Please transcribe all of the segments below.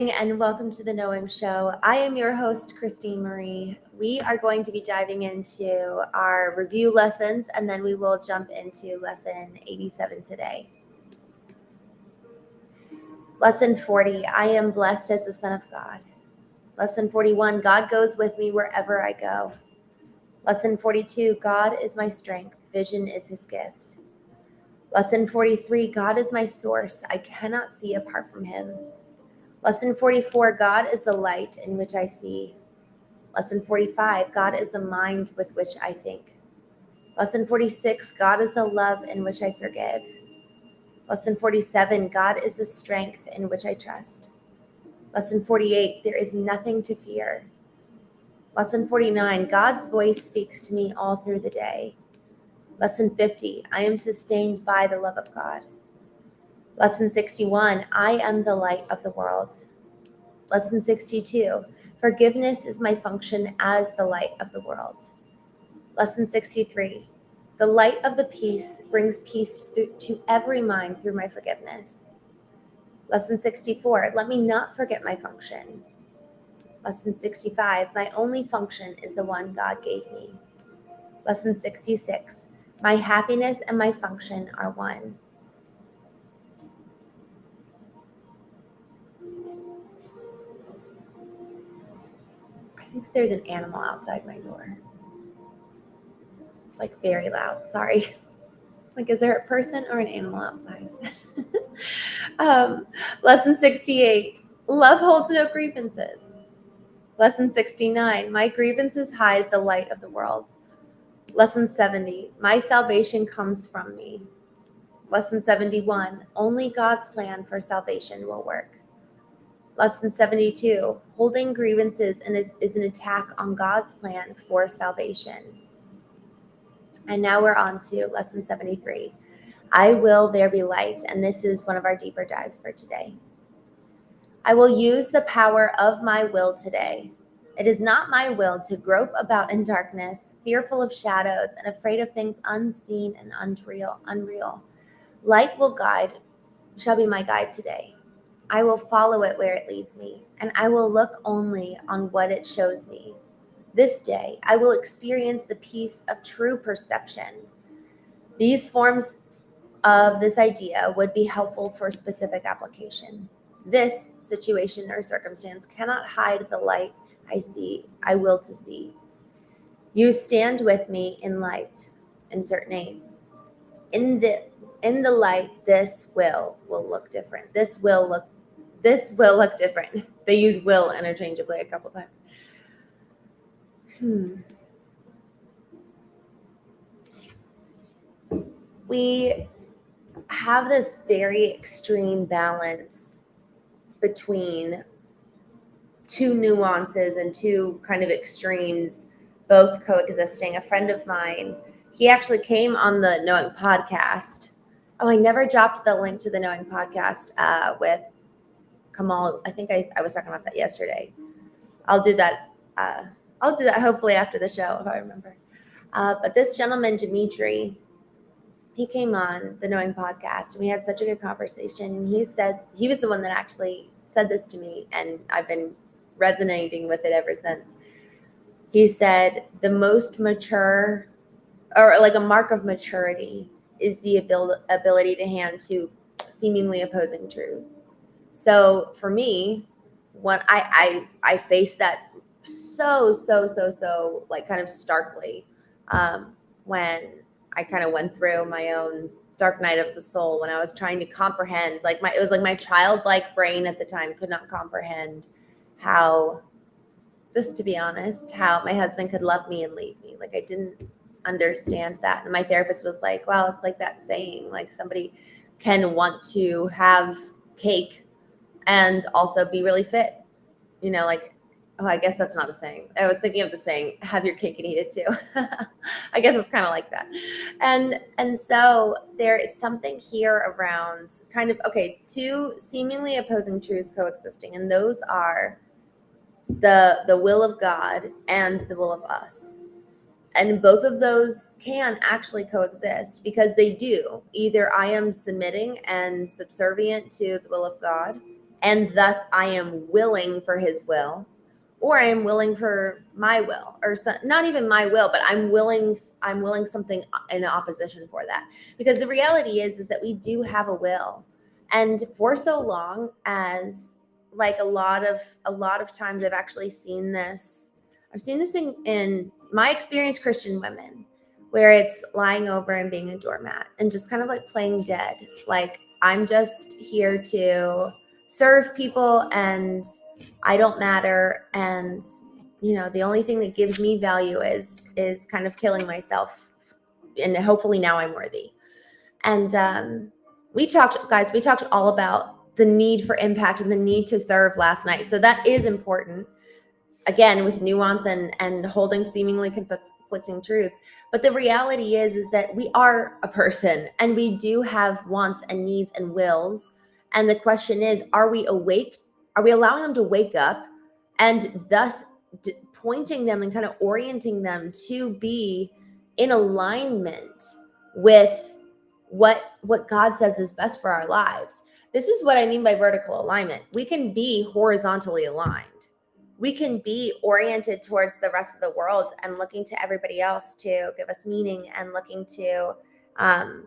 And welcome to the Knowing Show. I am your host, Christene Marie. We are going to be diving into our review lessons, and then we will jump into lesson 87 today. Lesson 40, I am blessed as the Son of God. Lesson 41, God goes with me wherever I go. Lesson 42, God is my strength. Vision is his gift. Lesson 43, God is my source. I cannot see apart from him. Lesson 44, God is the light in which I see. Lesson 45, God is the mind with which I think. Lesson 46, God is the love in which I forgive. Lesson 47, God is the strength in which I trust. Lesson 48, there is nothing to fear. Lesson 49, God's voice speaks to me all through the day. Lesson 50, I am sustained by the love of God. Lesson 61, I am the light of the world. Lesson 62, forgiveness is my function as the light of the world. Lesson 63, the light of the peace brings peace to every mind through my forgiveness. Lesson 64, let me not forget my function. Lesson 65, my only function is the one God gave me. Lesson 66, my happiness and my function are one. I think that there's an animal outside my door. It's like very loud. Sorry. Like, is there a person or an animal outside? Lesson 68, love holds no grievances. Lesson 69, my grievances hide the light of the world. Lesson 70, my salvation comes from me. Lesson 71, only God's plan for salvation will work. Lesson 72, holding grievances is an attack on God's plan for salvation. And now we're on to lesson 73. I will there be light, and this is one of our deeper dives for today. I will use the power of my will today. It is not my will to grope about in darkness, fearful of shadows and afraid of things unseen and unreal. Light shall be my guide today. I will follow it where it leads me, and I will look only on what it shows me. This day, I will experience the peace of true perception. These forms of this idea would be helpful for specific application. This situation or circumstance cannot hide the light I will to see. You stand with me in light. Insert name. In the light, this will look different. This will look different. They use will interchangeably a couple times. We have this very extreme balance between two nuances and two kind of extremes, both coexisting. A friend of mine, he actually came on the Knowing podcast. Oh, I never dropped the link to the Knowing podcast with Kamal. I think I was talking about that yesterday. I'll do that hopefully after the show if I remember. But this gentleman, Dimitri, he came on the Knowing podcast, and we had such a good conversation. And he said, he was the one that actually said this to me, and I've been resonating with it ever since. He said, the most mature, or like a mark of maturity, is the ability to hand two seemingly opposing truths. So for me, when I faced that so like kind of starkly when I kind of went through my own dark night of the soul, when I was trying to comprehend, it was like my childlike brain at the time could not comprehend how, just to be honest, how my husband could love me and leave me. Like, I didn't understand that. And my therapist was like, well, it's like that saying, like, somebody can want to have cake and also be really fit, like, oh, I guess that's not a saying. I was thinking of the saying, have your cake and eat it too. I guess it's kind of like that. And so there is something here around kind of, okay, two seemingly opposing truths coexisting. And those are the will of God and the will of us. And both of those can actually coexist, because they do. Either I am submitting and subservient to the will of God, and thus I am willing for his will, or I am willing for my will, or not even my will, but I'm willing something in opposition for that. Because the reality is that we do have a will. And for so long as, like, a lot of times I've actually seen this. I've seen this in my experience, Christian women, where it's lying over and being a doormat and just kind of like playing dead. Like, I'm just here to serve people and I don't matter. And, the only thing that gives me value is kind of killing myself. And hopefully now I'm worthy. And we talked all about the need for impact and the need to serve last night. So that is important, again, with nuance and holding seemingly conflicting truth. But the reality is that we are a person and we do have wants and needs and wills. And the question is, are we awake? Are we allowing them to wake up, and thus pointing them and kind of orienting them to be in alignment with what God says is best for our lives? This is what I mean by vertical alignment. We can be horizontally aligned. We can be oriented towards the rest of the world and looking to everybody else to give us meaning, and looking to them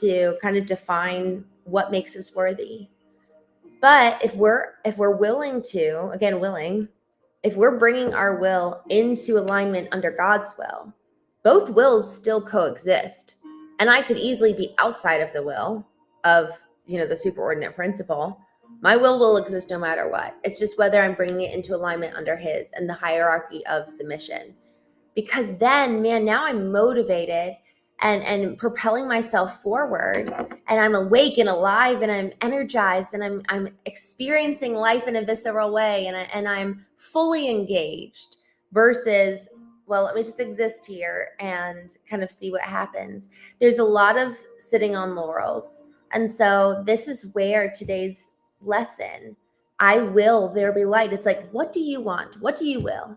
to kind of define what makes us worthy. But if we're willing to, again, if we're bringing our will into alignment under God's will, both wills still coexist. And I could easily be outside of the will of, the superordinate principle. My will exist no matter what. It's just whether I'm bringing it into alignment under his and the hierarchy of submission. Because then, man, now I'm motivated and propelling myself forward, and I'm awake and alive, and I'm energized, and I'm experiencing life in a visceral way, and I'm fully engaged, versus, well, let me just exist here and kind of see what happens. There's a lot of sitting on laurels. And so this is where today's lesson, I will, there be light. It's like, what do you want? What do you will?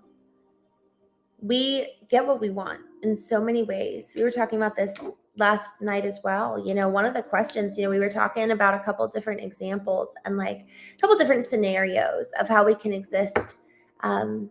We get what we want in so many ways. We were talking about this last night as well. One of the questions, we were talking about a couple different examples and like a couple different scenarios of how we can exist, in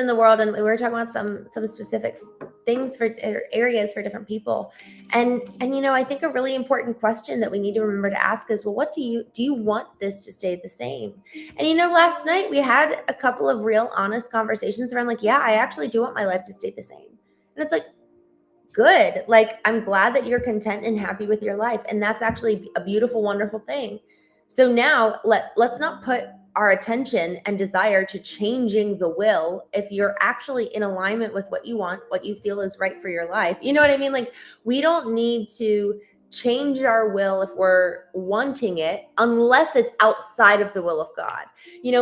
the world. And we were talking about some specific things for areas for different people. And I think a really important question that we need to remember to ask is, well, what do you want this to stay the same? And last night we had a couple of real honest conversations around like, yeah, I actually do want my life to stay the same. And it's like, good. Like, I'm glad that you're content and happy with your life. And that's actually a beautiful, wonderful thing. So now let's not put our attention and desire to changing the will if you're actually in alignment with what you want, what you feel is right for your life. You know what I mean? Like, we don't need to change our will if we're wanting it, unless it's outside of the will of God.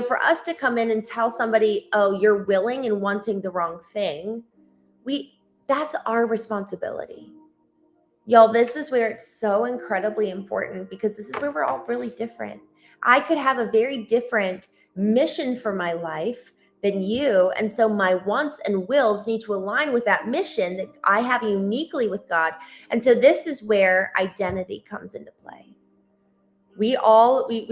For us to come in and tell somebody, oh, you're willing and wanting the wrong thing, that's our responsibility. Y'all, this is where it's so incredibly important, because this is where we're all really different. I could have a very different mission for my life than you. And so my wants and wills need to align with that mission that I have uniquely with God. And so this is where identity comes into play. We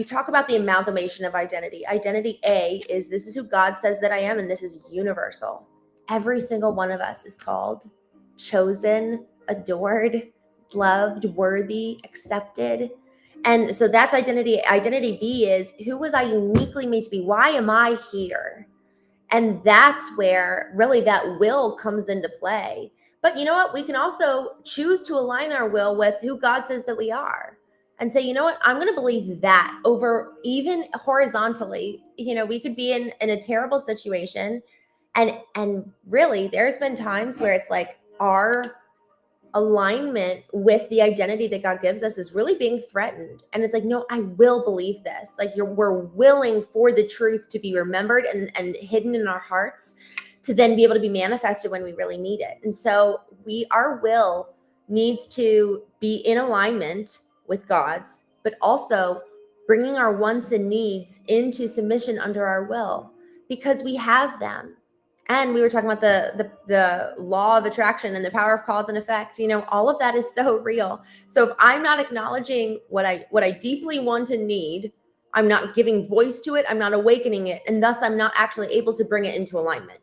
talk about the amalgamation of identity. Identity A is, this is who God says that I am, and this is universal. Every single one of us is called, chosen, adored, loved, worthy, accepted. And so that's identity. Identity B is, who was I uniquely made to be? Why am I here? And that's where really that will comes into play. But you know what? We can also choose to align our will with who God says that we are, and say, you know what? I'm going to believe that over, even horizontally. We could be in a terrible situation. And really, there's been times where it's like our alignment with the identity that God gives us is really being threatened. And it's like, no, I will believe this. Like, we're willing for the truth to be remembered and hidden in our hearts, to then be able to be manifested when we really need it. And so our will needs to be in alignment with God's, but also bringing our wants and needs into submission under our will, because we have them. And we were talking about the law of attraction and the power of cause and effect. All of that is so real. So if I'm not acknowledging what I deeply want and need, I'm not giving voice to it, I'm not awakening it, and thus I'm not actually able to bring it into alignment.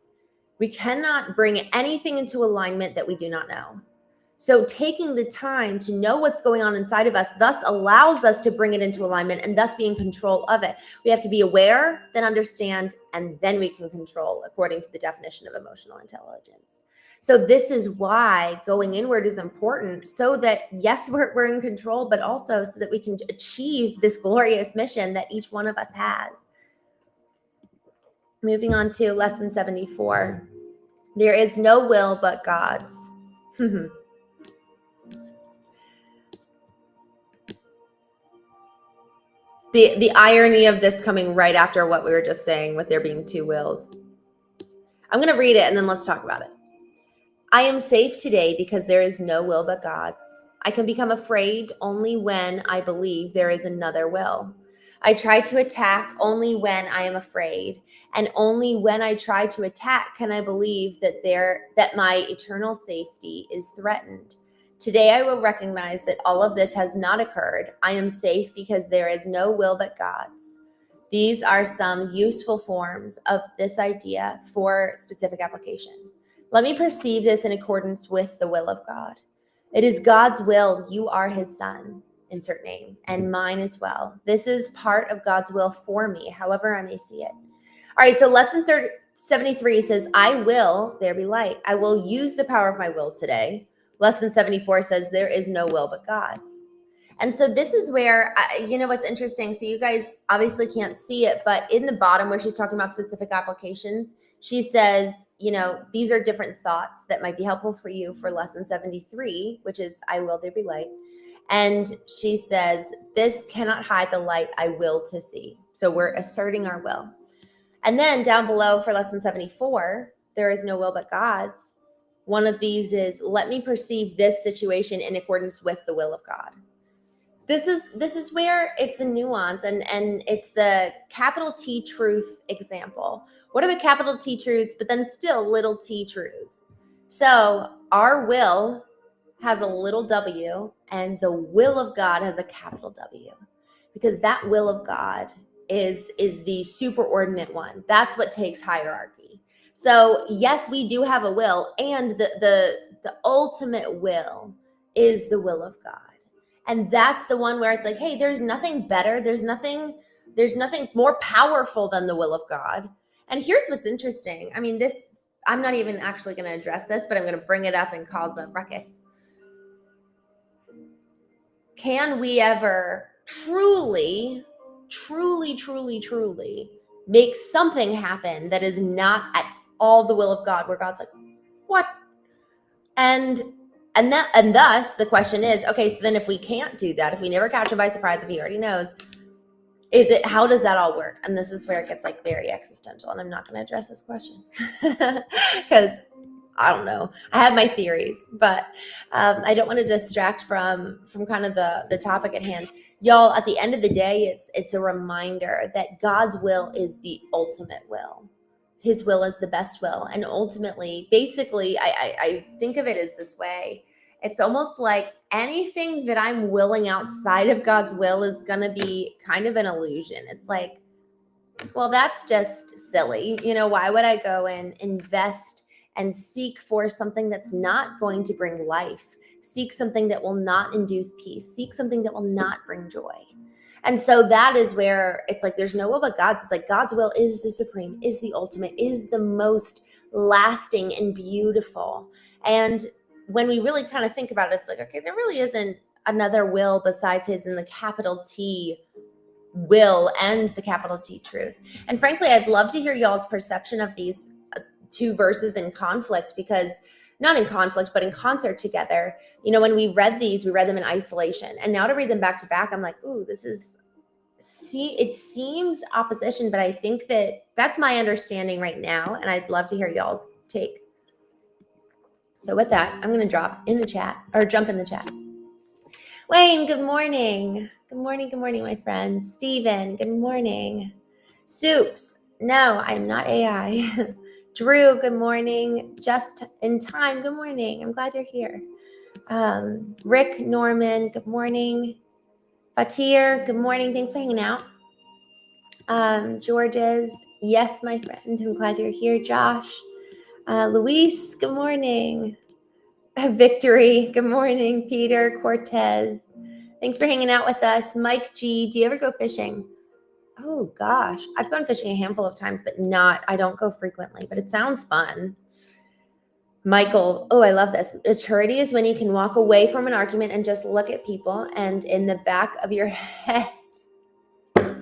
We cannot bring anything into alignment that we do not know. So taking the time to know what's going on inside of us thus allows us to bring it into alignment and thus be in control of it. We have to be aware, then understand, and then we can control according to the definition of emotional intelligence. So this is why going inward is important, so that yes, we're in control, but also so that we can achieve this glorious mission that each one of us has. Moving on to lesson 74. There is no will but God's. The irony of this coming right after what we were just saying with there being two wills. I'm going to read it and then let's talk about it. I am safe today because there is no will but God's. I can become afraid only when I believe there is another will. I try to attack only when I am afraid, and only when I try to attack can I believe that my eternal safety is threatened. Today I will recognize that all of this has not occurred. I am safe because there is no will but God's. These are some useful forms of this idea for specific application. Let me perceive this in accordance with the will of God. It is God's will. You are his son, insert name, and mine as well. This is part of God's will for me, however I may see it. All right, so lesson 73 says, I will, there be light. I will use the power of my will today. Lesson 74 says, there is no will but God's. And so this is where, what's interesting. So you guys obviously can't see it, but in the bottom where she's talking about specific applications, she says, these are different thoughts that might be helpful for you for lesson 73, which is, I will, there be light. And she says, this cannot hide the light I will to see. So we're asserting our will. And then down below for lesson 74, there is no will but God's. One of these is, let me perceive this situation in accordance with the will of God. This is where it's the nuance and it's the capital T truth example. What are the capital T truths, but then still little t truths? So our will has a little w and the will of God has a capital W, because that will of God is the superordinate one. That's what takes hierarchy. So yes, we do have a will, and the ultimate will is the will of God. And that's the one where it's like, hey, there's nothing better. There's nothing more powerful than the will of God. And here's what's interesting. I mean, I'm not even actually going to address this, but I'm going to bring it up and cause a ruckus. Can we ever truly make something happen that is not at all the will of God, where God's like, what? And thus the question is, okay, so then if we can't do that, if we never catch him by surprise, if he already knows, how does that all work? And this is where it gets like very existential, and I'm not going to address this question because I don't know. I have my theories, but I don't want to distract from kind of the topic at hand. Y'all, at the end of the day, it's a reminder that God's will is the ultimate will. His will is the best will. And ultimately, basically, I think of it as this way. It's almost like anything that I'm willing outside of God's will is going to be kind of an illusion. It's like, well, that's just silly. Why would I go and invest and seek for something that's not going to bring life? Seek something that will not induce peace. Seek something that will not bring joy. And so that is where it's like there's no will but God's. It's like God's will is the supreme, is the ultimate, is the most lasting and beautiful. And when we really kind of think about it, it's like, okay, there really isn't another will besides his, in the capital T will and the capital T truth. And frankly, I'd love to hear y'all's perception of these two verses in conflict, because not in conflict, but in concert together. When we read these, we read them in isolation. And now to read them back to back, I'm like, ooh, it seems opposition, but I think that's my understanding right now. And I'd love to hear y'all's take. So with that, I'm going to jump in the chat. Wayne, good morning. Good morning, my friend. Steven, good morning. Soups, no, I'm not AI. Drew, good morning. Just in time. Good morning. I'm glad you're here. Rick Norman, good morning. Fatir, good morning. Thanks for hanging out. George's, yes, my friend. I'm glad you're here. Josh. Luis, good morning. Victory, good morning. Peter Cortez, thanks for hanging out with us. Mike G, do you ever go fishing? Oh gosh, I've gone fishing a handful of times, but I don't go frequently, but it sounds fun. Michael, oh, I love this. Maturity is when you can walk away from an argument and just look at people, and in the back of your head, I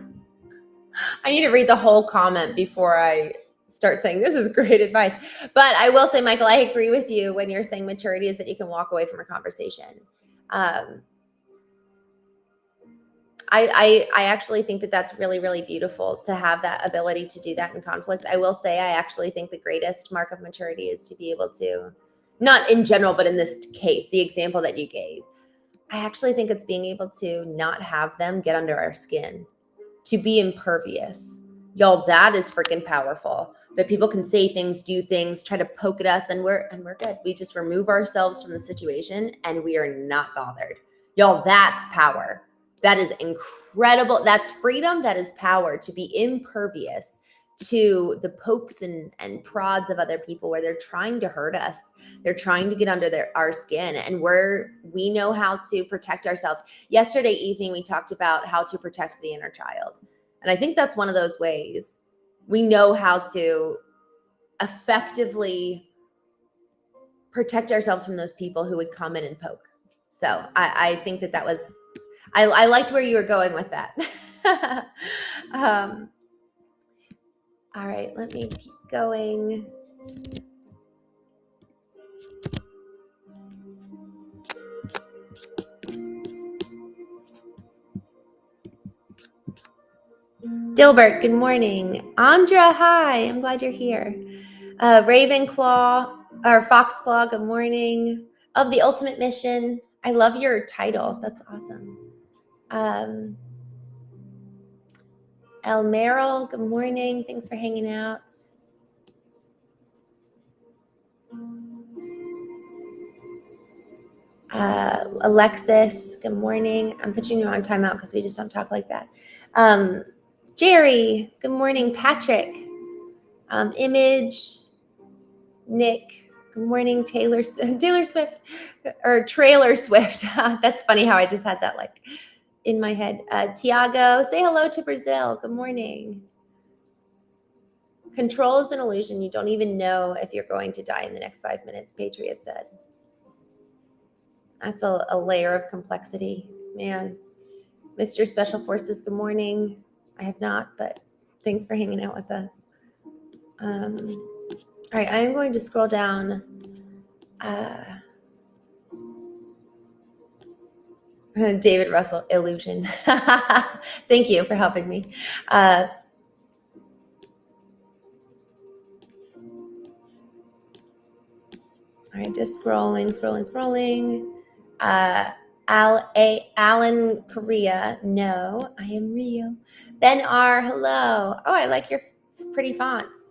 need to read the whole comment before I start saying this is great advice. But I will say, Michael, I agree with you when you're saying maturity is that you can walk away from a conversation. I actually think that that's really, really beautiful to have that ability to do that in conflict. I will say I actually think the greatest mark of maturity is to be able to, not in general, but in this case, the example that you gave, I actually think it's being able to not have them get under our skin, to be impervious. Y'all, that is freaking powerful. That people can say things, do things, try to poke at us, and we're good. We just remove ourselves from the situation and we are not bothered. Y'all, that's power. That is incredible. That's freedom. That is power, to be impervious to the pokes and prods of other people where they're trying to hurt us. They're trying to get under our skin, and we know how to protect ourselves. Yesterday evening, we talked about how to protect the inner child. And I think that's one of those ways we know how to effectively protect ourselves from those people who would come in and poke. So I think that was, I liked where you were going with that. All right, let me keep going. Dilbert, good morning. Andra, hi. I'm glad you're here. Ravenclaw or Foxclaw, good morning. Of the Ultimate Mission. I love your title. That's awesome. El Merrill, good morning. Thanks for hanging out. Alexis, good morning. I'm putting you on timeout because we just don't talk like that. Jerry, good morning. Patrick, Image, Nick, good morning. Taylor Swift, or Trailer Swift. That's funny how I just had that like in my head. Tiago, say hello to Brazil. Good morning. Control is an illusion. You don't even know if you're going to die in the next 5 minutes, Patriot said. That's a layer of complexity, man. Mr. Special Forces, good morning. I have not, but thanks for hanging out with us. All right, I am going to scroll down. David Russell, illusion. Thank you for helping me. All right, just scrolling. Alan Korea, no, I am real. Ben R, hello. Oh, I like your pretty fonts.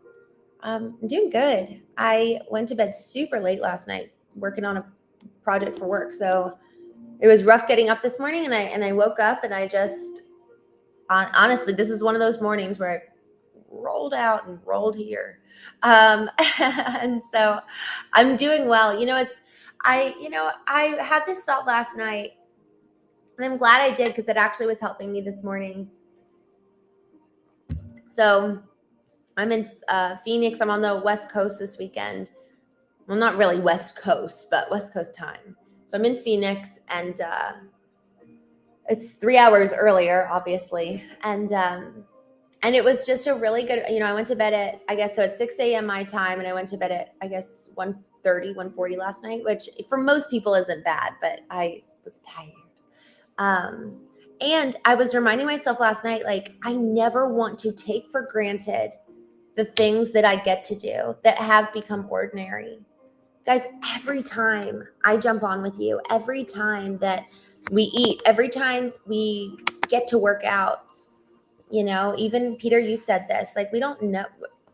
I'm doing good. I went to bed super late last night working on a project for work. So it was rough getting up this morning, and I woke up and I just, honestly, this is one of those mornings where I rolled out and rolled here. And so I'm doing well. I had this thought last night, and I'm glad I did because it actually was helping me this morning. So I'm in Phoenix. I'm on the West Coast this weekend. Well, not really West Coast, but West Coast time. So I'm in Phoenix, and it's 3 hours earlier, obviously. And it was just a really good, I went to bed at, at 6 a.m. my time, and I went to bed at, 1:40 last night, which for most people isn't bad, but I was tired. And I was reminding myself last night, like, I never want to take for granted the things that I get to do that have become ordinary. Guys, every time I jump on with you, every time that we eat, every time we get to work out, even Peter, you said this, like, we don't know.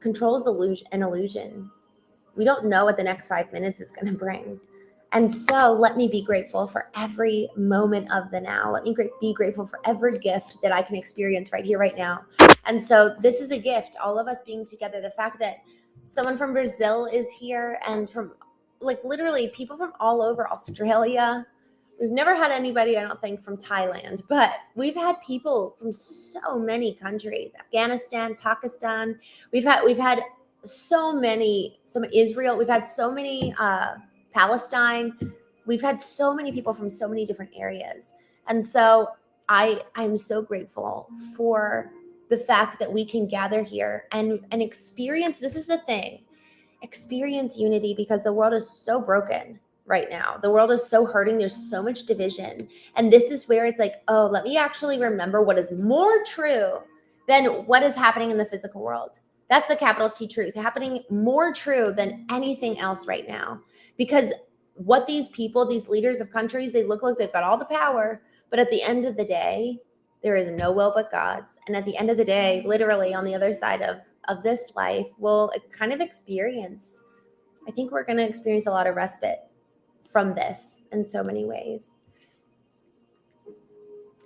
control is an illusion. We don't know what the next 5 minutes is going to bring. And so let me be grateful for every moment of the now. Let me be grateful for every gift that I can experience right here, right now. And so this is a gift, all of us being together. The fact that someone from Brazil is here, and from like literally people from all over Australia. We've never had anybody, I don't think, from Thailand, but we've had people from so many countries, Afghanistan, Pakistan. We've had so many Israel. We've had so many Palestine. We've had so many people from so many different areas. And so I'm so grateful for the fact that we can gather here and experience, this is the thing, experience unity, because the world is so broken right now. The world is so hurting. There's so much division. And this is where it's like, oh, let me actually remember what is more true than what is happening in the physical world. That's the capital T truth, happening more true than anything else right now. Because what these people, these leaders of countries, they look like they've got all the power, but at the end of the day, there is no will but God's. And at the end of the day, literally on the other side of this life, we'll kind of experience, I think we're going to experience a lot of respite from this in so many ways.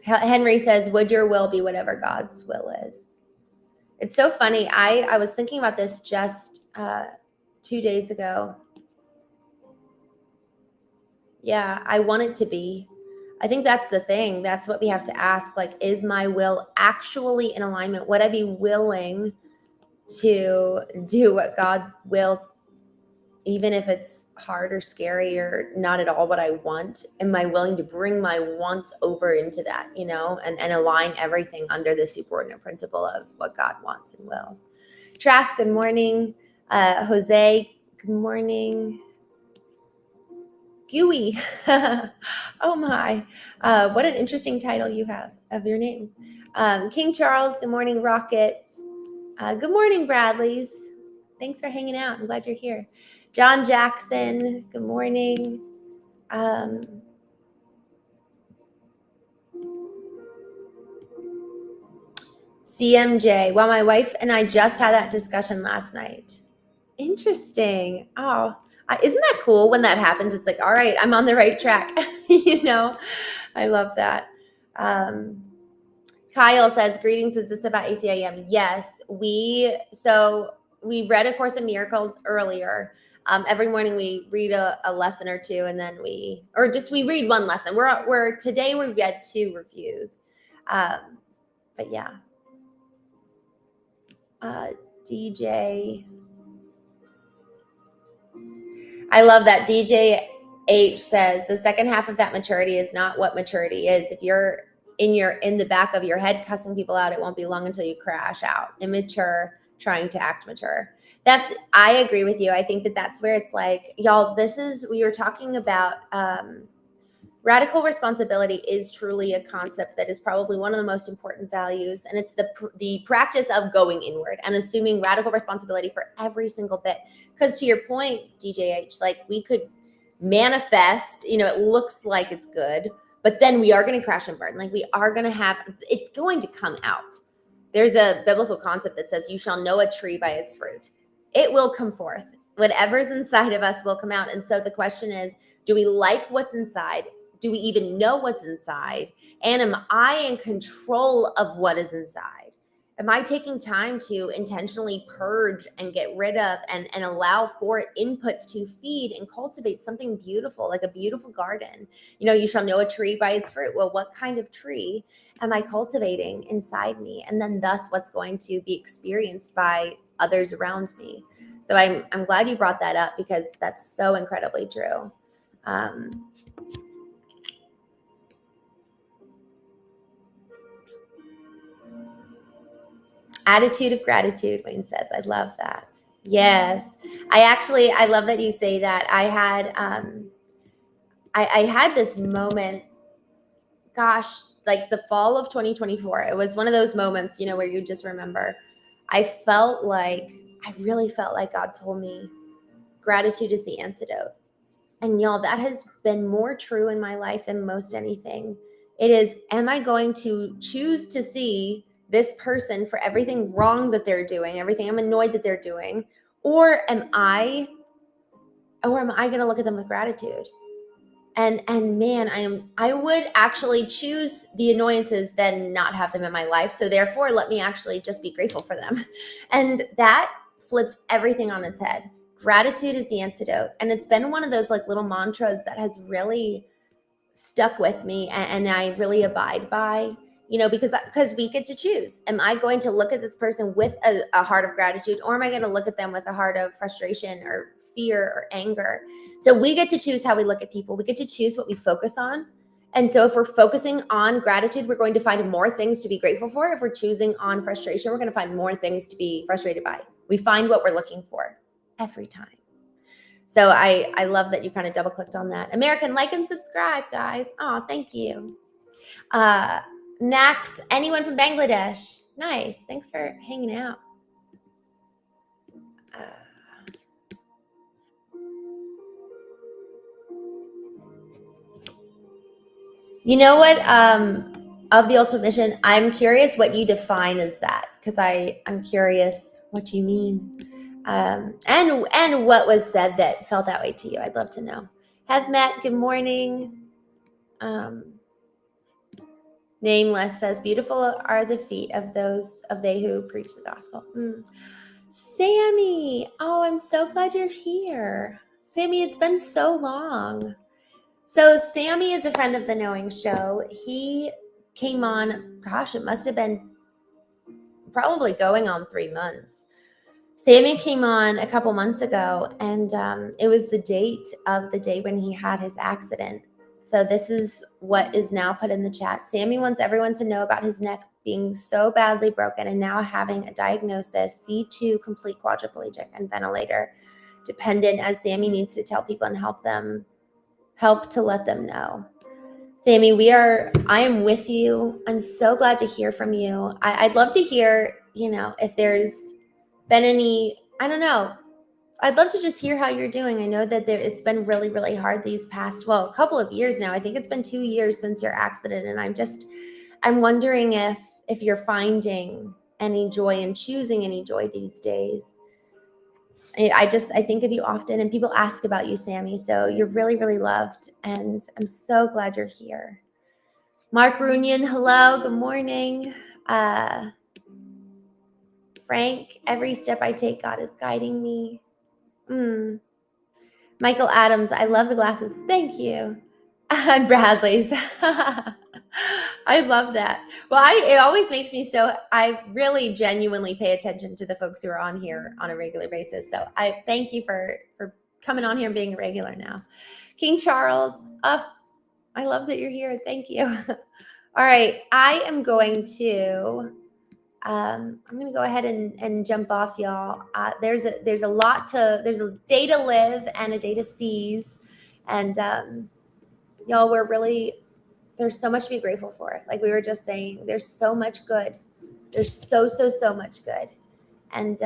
Henry says, would your will be whatever God's will is? It's so funny. I was thinking about this just 2 days ago. Yeah, I want it to be. I think that's the thing. That's what we have to ask. Like, is my will actually in alignment? Would I be willing to do what God wills, even if it's hard or scary or not at all what I want? Am I willing to bring my wants over into that, you know, and align everything under the superordinate principle of what God wants and wills? Traf, good morning. Jose, good morning. Gooey. Oh my. What an interesting title you have of your name. King Charles, good morning. Rocket. Good morning, Bradley's. Thanks for hanging out. I'm glad you're here. John Jackson, good morning. CMJ, well, my wife and I just had that discussion last night. Interesting. Oh, isn't that cool when that happens? It's like, all right, I'm on the right track. You know, I love that. Kyle says, greetings, is this about ACIM? Yes, we read A Course in Miracles earlier. Every morning we read a lesson or two, and then we read one lesson. Today we read 2 reviews. But yeah. DJ. I love that. DJ H says the second half of that maturity is not what maturity is. If you're in the back of your head cussing people out, it won't be long until you crash out. Immature, trying to act mature. I agree with you. I think that's where it's like, y'all, we were talking about radical responsibility is truly a concept that is probably one of the most important values. And it's the practice of going inward and assuming radical responsibility for every single bit. Because to your point, DJH, like we could manifest, it looks like it's good, but then we are going to crash and burn. Like we are going to it's going to come out. There's a biblical concept that says you shall know a tree by its fruit. It will come forth. Whatever's inside of us will come out. And so the question is, do we like what's inside? Do we even know what's inside? And am I in control of what is inside? Am I taking time to intentionally purge and get rid of and allow for inputs to feed and cultivate something beautiful, like a beautiful garden? You shall know a tree by its fruit. Well, what kind of tree am I cultivating inside me? And then thus what's going to be experienced by others around me. So I'm glad you brought that up, because that's so incredibly true. Attitude of gratitude, Wayne says. I love that. Yes. I love that you say that. I had this moment, gosh, like the fall of 2024. It was one of those moments, where you just remember. I really felt like God told me gratitude is the antidote. And y'all, that has been more true in my life than most anything. It is, am I going to choose to see this person for everything wrong that they're doing, everything I'm annoyed that they're doing? Or am I going to look at them with gratitude? And man, I would actually choose the annoyances than not have them in my life. So therefore, let me actually just be grateful for them. And that flipped everything on its head. Gratitude is the antidote. And it's been one of those like little mantras that has really stuck with me and I really abide by, because we get to choose. Am I going to look at this person with a heart of gratitude, or am I going to look at them with a heart of frustration or fear or anger? So we get to choose how we look at people. We get to choose what we focus on. And so if we're focusing on gratitude, we're going to find more things to be grateful for. If we're choosing on frustration, we're going to find more things to be frustrated by. We find what we're looking for every time. So I love that you kind of double clicked on that. American, like and subscribe, guys. Oh, thank you. Max, anyone from Bangladesh? Nice. Thanks for hanging out. You know what? Of the ultimate mission, I'm curious what you define as that, because I'm curious what you mean. And what was said that felt that way to you. I'd love to know. Have Matt, good morning. Nameless says, beautiful are the feet of they who preach the gospel. Sammy, oh, I'm so glad you're here. Sammy, it's been so long. So Sammy is a friend of the Knowing Show. He came on, gosh, it must have been probably going on 3 months. Sammy came on a couple months ago, and it was the date of the day when he had his accident. So this is what is now put in the chat. Sammy wants everyone to know about his neck being so badly broken and now having a diagnosis, C2 complete quadriplegic and ventilator dependent, as Sammy needs to tell people and help to let them know. Sammy, I am with you. I'm so glad to hear from you. I'd love to hear, if there's been any, I don't know. I'd love to just hear how you're doing. I know that it's been really, really hard these past, a couple of years now. I think it's been 2 years since your accident. And I'm wondering if you're finding any joy and choosing any joy these days. I think of you often, and people ask about you, Sammy. So you're really, really loved. And I'm so glad you're here. Mark Runyon, hello, good morning. Frank, every step I take, God is guiding me. Michael Adams, I love the glasses. Thank you. And Bradley's. I love that. Well, it always makes me I really genuinely pay attention to the folks who are on here on a regular basis. So I thank you for coming on here and being a regular now. King Charles, I love that you're here. Thank you. All right. I am going to go ahead and jump off, y'all. There's a day to live and a day to seize. And y'all, there's so much to be grateful for. Like we were just saying, there's so much good. There's so much good. And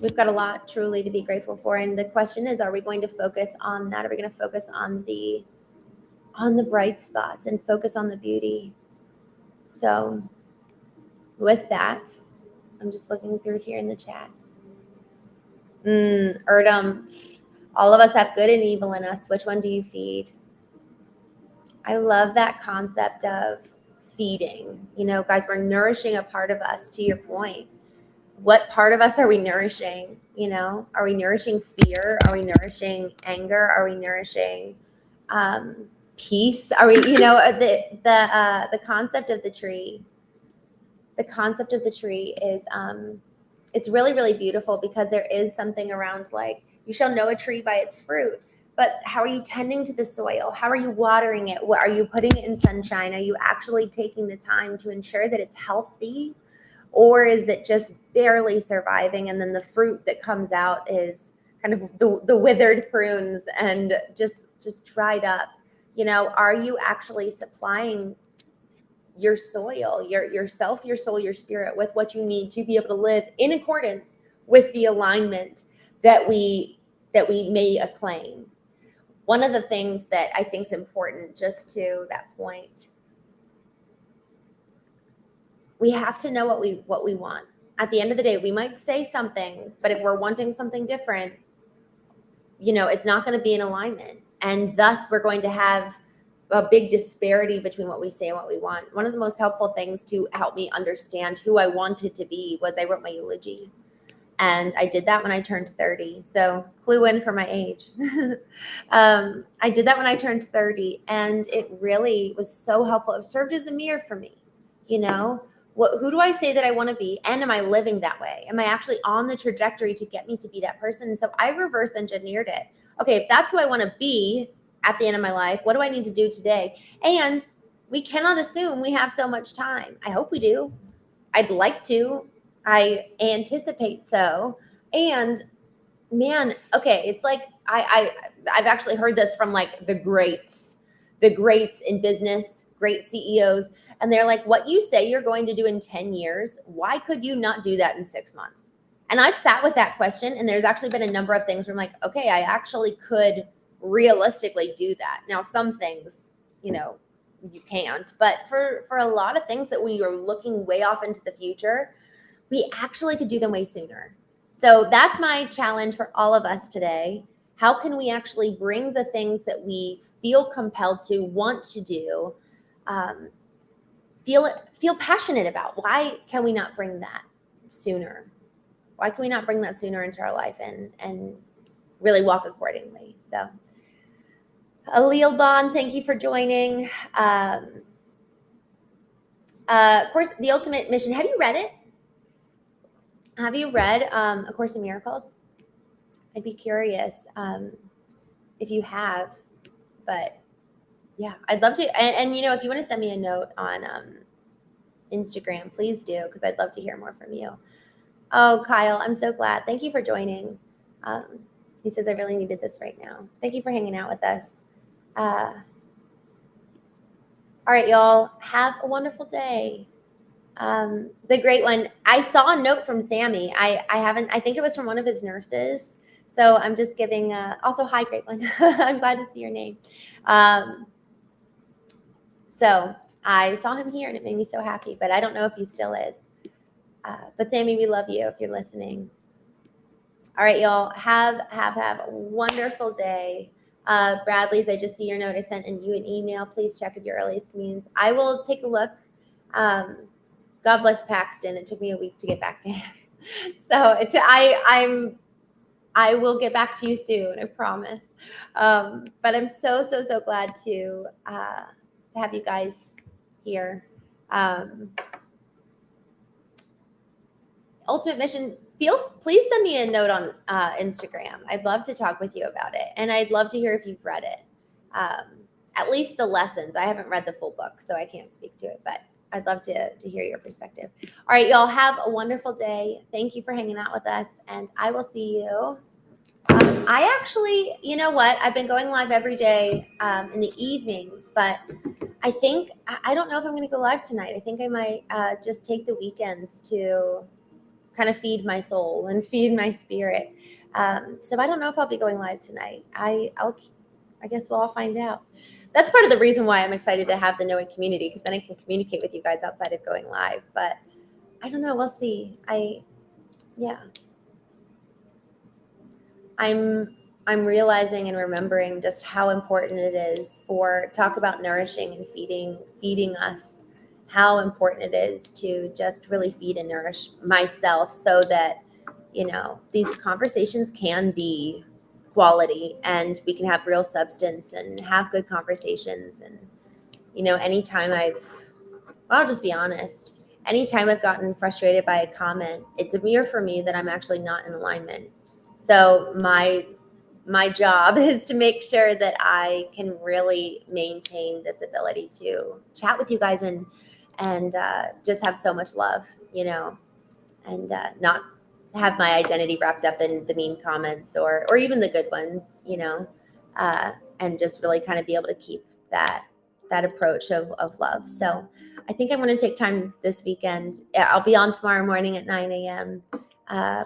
we've got a lot truly to be grateful for. And the question is, are we going to focus on that? Are we going to focus on the bright spots and focus on the beauty? So with that, I'm just looking through here in the chat. Erdem, all of us have good and evil in us. Which one do you feed? I love that concept of feeding. Guys, we're nourishing a part of us, to your point. What part of us are we nourishing? Are we nourishing fear? Are we nourishing anger? Are we nourishing peace? Are we, the concept of the tree? The concept of the tree is, it's really, really beautiful, because there is something around like, you shall know a tree by its fruit. But how are you tending to the soil? How are you watering it? What are you putting it in sunshine? Are you actually taking the time to ensure that it's healthy? Or is it just barely surviving, and then the fruit that comes out is kind of the withered prunes and just dried up? Are you actually supplying your soil, yourself, your soul, your spirit with what you need to be able to live in accordance with the alignment that we may acclaim? One of the things that I think is important, just to that point, we have to know what we want. At the end of the day, we might say something, but if we're wanting something different, it's not going to be in alignment. And thus we're going to have a big disparity between what we say and what we want. One of the most helpful things to help me understand who I wanted to be was I wrote my eulogy. And I did that when I turned 30. So clue in for my age. I did that when I turned 30. And it really was so helpful. It served as a mirror for me. Who do I say that I want to be? And am I living that way? Am I actually on the trajectory to get me to be that person? So I reverse engineered it. Okay, if that's who I want to be at the end of my life, what do I need to do today? And we cannot assume we have so much time. I hope we do. I'd like to. I anticipate so. And man, okay, it's like I've actually heard this from like the greats in business, great CEOs, and they're like, what you say you're going to do in 10 years, why could you not do that in 6 months? And I've sat with that question, and there's actually been a number of things where I'm like, okay, I actually could realistically do that. Now, some things, you can't, but for a lot of things that we are looking way off into the future, we actually could do them way sooner. So that's my challenge for all of us today. How can we actually bring the things that we feel compelled to, want to do, feel passionate about? Why can we not bring that sooner? Why can we not bring that sooner into our life and really walk accordingly? So, Alil Bond, thank you for joining. Of course, The Ultimate Mission. Have you read it? Have you read A Course in Miracles? I'd be curious if you have, but yeah, I'd love to. And if you want to send me a note on Instagram, please do, because I'd love to hear more from you. Oh, Kyle, I'm so glad. Thank you for joining. He says, I really needed this right now. Thank you for hanging out with us. All right, y'all, have a wonderful day. The great one. I saw a note from Sammy. I think it was from one of his nurses. So I'm just giving, also, hi, great one. I'm glad to see your name. So I saw him here and it made me so happy, but I don't know if he still is. But Sammy, we love you if you're listening. All right, y'all, have a wonderful day. Bradley's, I just see your note. I sent you an email. Please check if your earliest communions. I will take a look. God bless Paxton. It took me a week to get back to him. So I will get back to you soon, I promise. But I'm so glad to have you guys here. Ultimate Mission, please send me a note on Instagram. I'd love to talk with you about it. And I'd love to hear if you've read it. At least the lessons. I haven't read the full book, so I can't speak to it, but I'd love to hear your perspective. All right, y'all, have a wonderful day. Thank you for hanging out with us, and I will see you. I actually, you know what? I've been going live every day in the evenings, but I think, I don't know if I'm going to go live tonight. I think I might just take the weekends to kind of feed my soul and feed my spirit. So I don't know if I'll be going live tonight. I guess we'll all find out. That's part of the reason why I'm excited to have the Knowing community, because then I can communicate with you guys outside of going live. But I don't know. We'll see. I'm realizing and remembering just how important it is talk about nourishing and feeding us, how important it is to just really feed and nourish myself so that, these conversations can be quality and we can have real substance and have good conversations. And, anytime I'll just be honest, anytime I've gotten frustrated by a comment, it's a mirror for me that I'm actually not in alignment. So my job is to make sure that I can really maintain this ability to chat with you guys and just have so much love, and not have my identity wrapped up in the mean comments or even the good ones, and just really kind of be able to keep that approach of love. So I think I'm going to take time this weekend. I'll be on tomorrow morning at 9 a.m.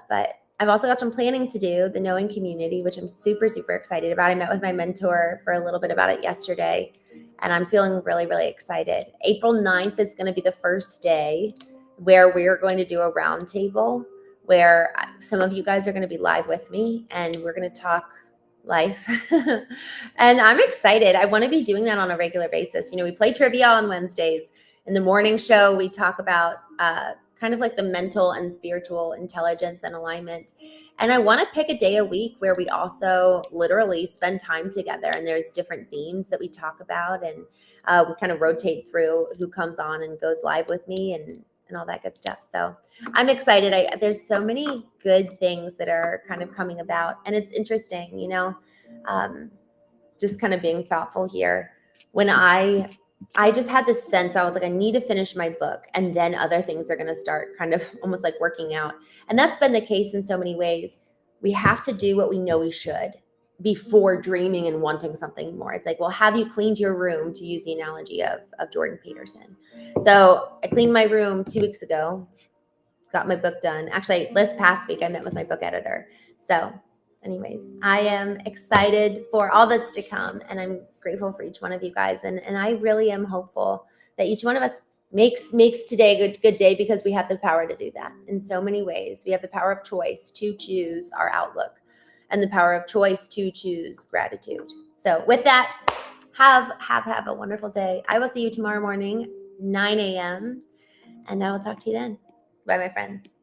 But I've also got some planning to do, the Knowing community, which I'm super excited about. I met with my mentor for a little bit about it yesterday, and I'm feeling really excited. April 9th is going to be the first day. where we're going to do a roundtable where some of you guys are going to be live with me and we're going to talk life. And I'm excited. I want to be doing that on a regular basis. We play trivia on Wednesdays. In the morning show, we talk about kind of like the mental and spiritual intelligence and alignment. And I want to pick a day a week where we also literally spend time together. And there's different themes that we talk about. And we kind of rotate through who comes on and goes live with me and all that good stuff. So I'm excited. There's so many good things that are kind of coming about. And it's interesting, just kind of being thoughtful here. When I just had this sense, I was like, I need to finish my book and then other things are going to start kind of almost like working out. And that's been the case in so many ways. We have to do what we know we should before dreaming and wanting something more. It's like, well, have you cleaned your room, to use the analogy of Jordan Peterson? So I cleaned my room 2 weeks ago, got my book done. Actually, this past week, I met with my book editor. So anyways, I am excited for all that's to come, and I'm grateful for each one of you guys. And I really am hopeful that each one of us makes today a good day, because we have the power to do that in so many ways. We have the power of choice to choose our outlook and the power of choice to choose gratitude. So with that, have a wonderful day. I will see you tomorrow morning, 9 a.m. And I will talk to you then. Bye, my friends.